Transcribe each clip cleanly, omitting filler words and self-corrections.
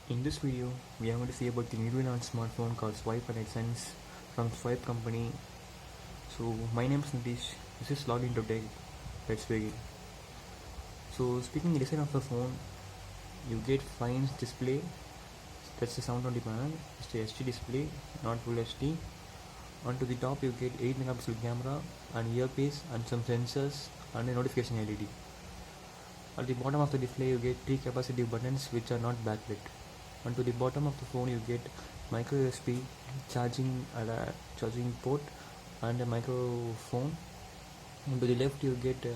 In this video, we are going to see about the newly launched smartphone called Swipe and AdSense from Swipe company. So my name is Nitish. This is LOGINTOTECH. Let's begin. So speaking the design of the phone, you get 5-inch display. That's the sound on the panel. It's the HD display, not full HD. Onto the top, you get 8 megapixel camera, an earpiece, and some sensors, and a notification LED. At the bottom of the display, you get 3 capacitive buttons which are not backlit. Onto the bottom of the phone, you get micro USB charging port and a microphone. And to the left, you get a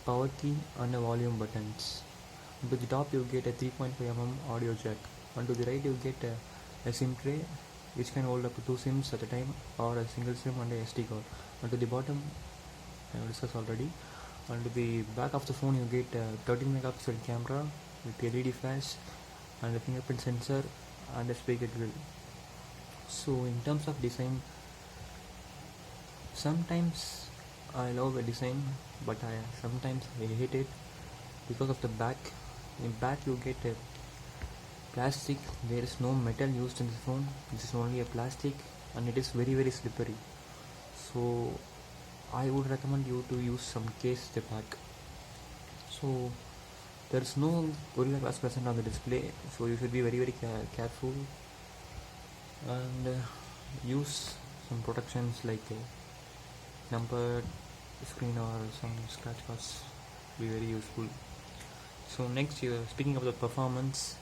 power key and a volume buttons. And to the top, you get a 3.5mm audio jack. And to the right, you get a SIM tray which can hold up to 2 SIMs at a time, or a single SIM and a SD card. And to the bottom, I discussed already. And to the back of the phone, you get a 13 megapixel camera with LED flash and a fingerprint sensor and a speaker grill. So in terms of design, sometimes I love a design, but sometimes I hate it because of the back. In back, you get a plastic. There is no metal used in the phone. This is only a plastic, and it is very slippery. So I would recommend you to use some case at the back. So there is no Gorilla Glass present on the display, so you should be very careful and use some protections like a numbered screen or some scratch cards. Be very useful. So next, speaking of the performance,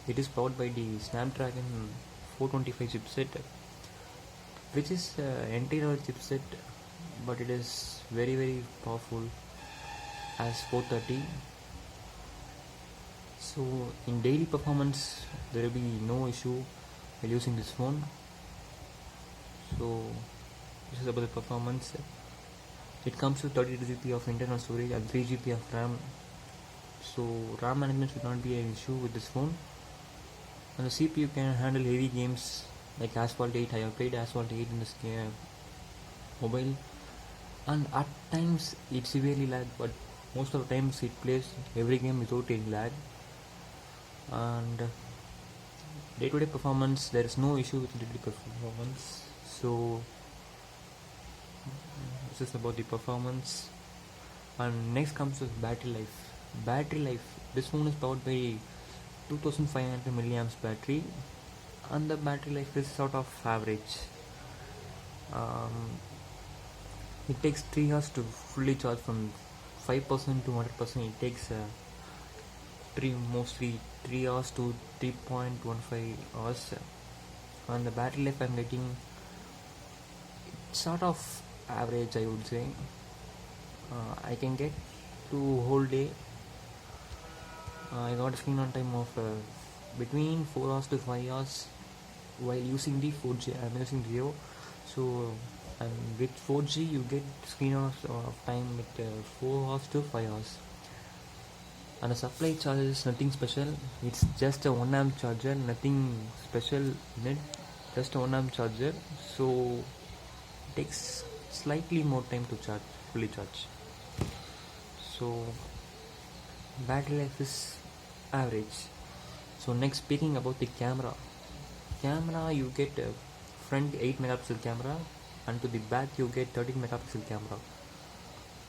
it is powered by the Snapdragon 425 chipset, which is entry-level chipset, but it is very powerful as 430. So in daily performance, there will be no issue while using this phone. So this is about the performance. It comes with 32GB of internal storage and 3GB of RAM. So RAM management should not be an issue with this phone. And the CPU can handle heavy games like Asphalt 8. I have played Asphalt 8 in this mobile, and at times it severely lag, but most of the times it plays every game without any lag. And day-to-day performance, there is no issue with day-to-day performance. So this is about the performance. And next comes with battery life. This phone is powered by 2500 milliamps battery, and the battery life is sort of average. It takes 3 hours to fully charge. From 5% to 100%, it takes mostly 3 hours to 3.15 hours. And the battery life I'm getting, it's sort of average, I would say. I can get to whole day. I got a screen on time of between 4 hours to 5 hours while using the 4G. I'm using Rio, so with 4G you get screen hours of time with 4 hours to 5 hours. And the supply charge is nothing special. It's just a 1 amp charger, nothing special in it, just a 1 amp charger. So it takes slightly more time to fully charge. So battery life is average. So next, speaking about the camera, you get a front 8 megapixel camera, and to the back you get 13 megapixel camera.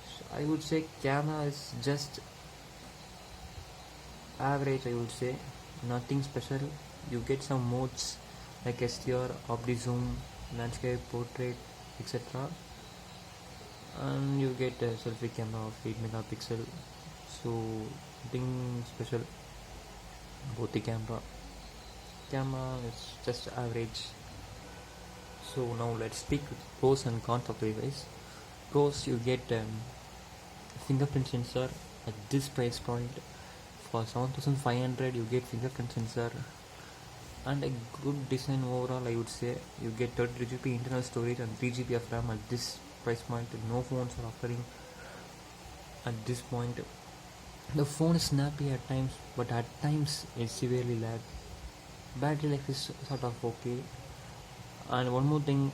So I would say camera is just average, I would say, nothing special. You get some modes like SDR, opti zoom, landscape, portrait, etc. And you get a selfie camera of 8 megapixel. So nothing special about the camera is just average. So now let's speak with pros and cons of the device. Pros: you get fingerprint sensor at this price point. For 7500 you get fingerprint sensor and a good design overall, I would say. You get 32GB internal storage and 3GB of RAM at this price point. No phones are offering at this point. The phone is snappy at times, but at times it severely lag. Battery life is sort of okay. And one more thing,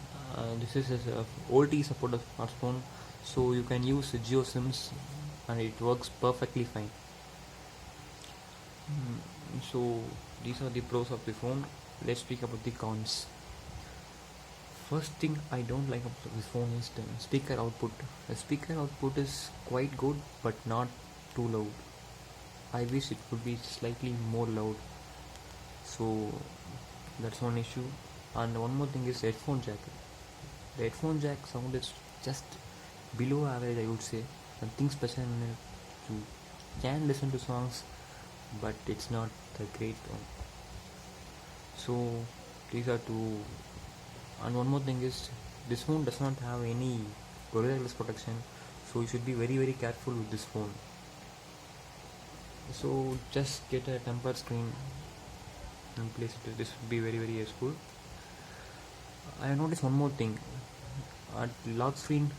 this is a OLT supported smartphone, so you can use Geo SIMs and it works perfectly fine. So these are the pros of the phone. Let's speak about the cons. First thing I don't like about this phone is the speaker output. The speaker output is quite good but not too loud. I wish it would be slightly more loud. So that's one issue. And one more thing is headphone jack. The headphone jack sound is just below average, I would say. Nothing special in it. You can listen to songs, but it's not the great one. So these are two. And one more thing is this phone does not have any Gorilla Glass protection, so you should be very careful with this phone. So just get a tempered screen and place it. This would be very useful. I have noticed one more thing. At lock screen,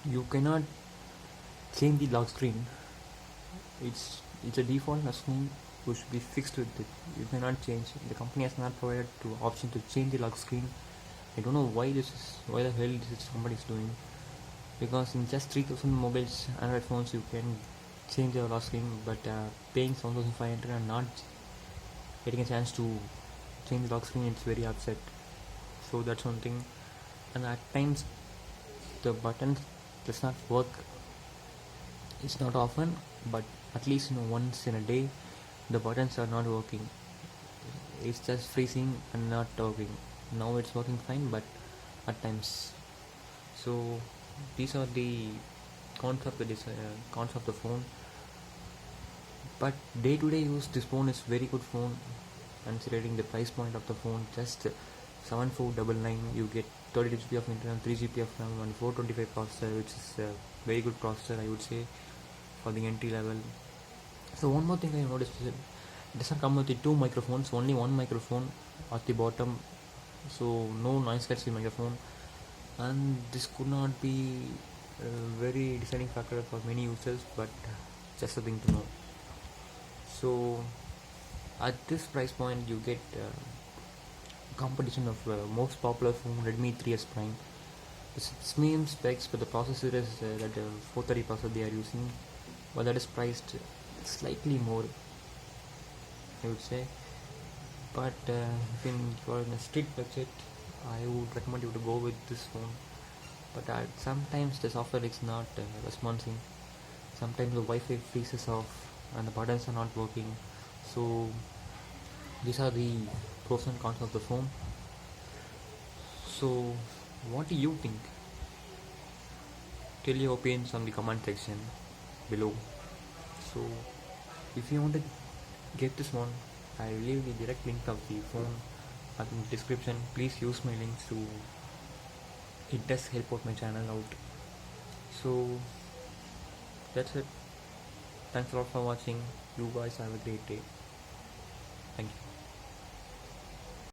you cannot change the lock screen. It's a default lock screen. You should be fixed with it. You cannot change. The company has not provided the option to change the lock screen. I don't know why the hell this company is doing. Because in just 3,000 mobiles, Android phones, you can change your lock screen, but paying 7,500 and not getting a chance to change the lock screen, it's very upset. So that's one thing. And at times the button does not work. It's not often, but at least once in a day the buttons are not working. It's just freezing and not working. Now it's working fine, but at times. So these are the cons of the phone. But day-to-day use, this phone is very good phone. Considering the price point of the phone, just 7499, you get 32 GB of internal, 3 GB of RAM, and 425 processor, which is a very good processor, I would say, for the entry level. So one more thing I noticed is it doesn't come with the two microphones, only one microphone at the bottom, so no noise cancelling microphone. And this could not be a very deciding factor for many users, but just a thing to know. So at this price point, you get competition of most popular phone, Redmi 3S Prime. It's same specs, but the processor is that 430 processor they are using, but that is priced slightly more, I would say. But if you are in a strict budget, I would recommend you to go with this phone. But sometimes the software is not responsive. Sometimes the Wi-Fi freezes off and the buttons are not working. So these are the pros and cons of the phone. So what do you think? Tell your opinions on the comment section below. So if you want to get this one, I will leave the direct link of the phone in the description. Please use my links to it does help out my channel out. So that's it. Thanks a lot for watching. You guys have a great day.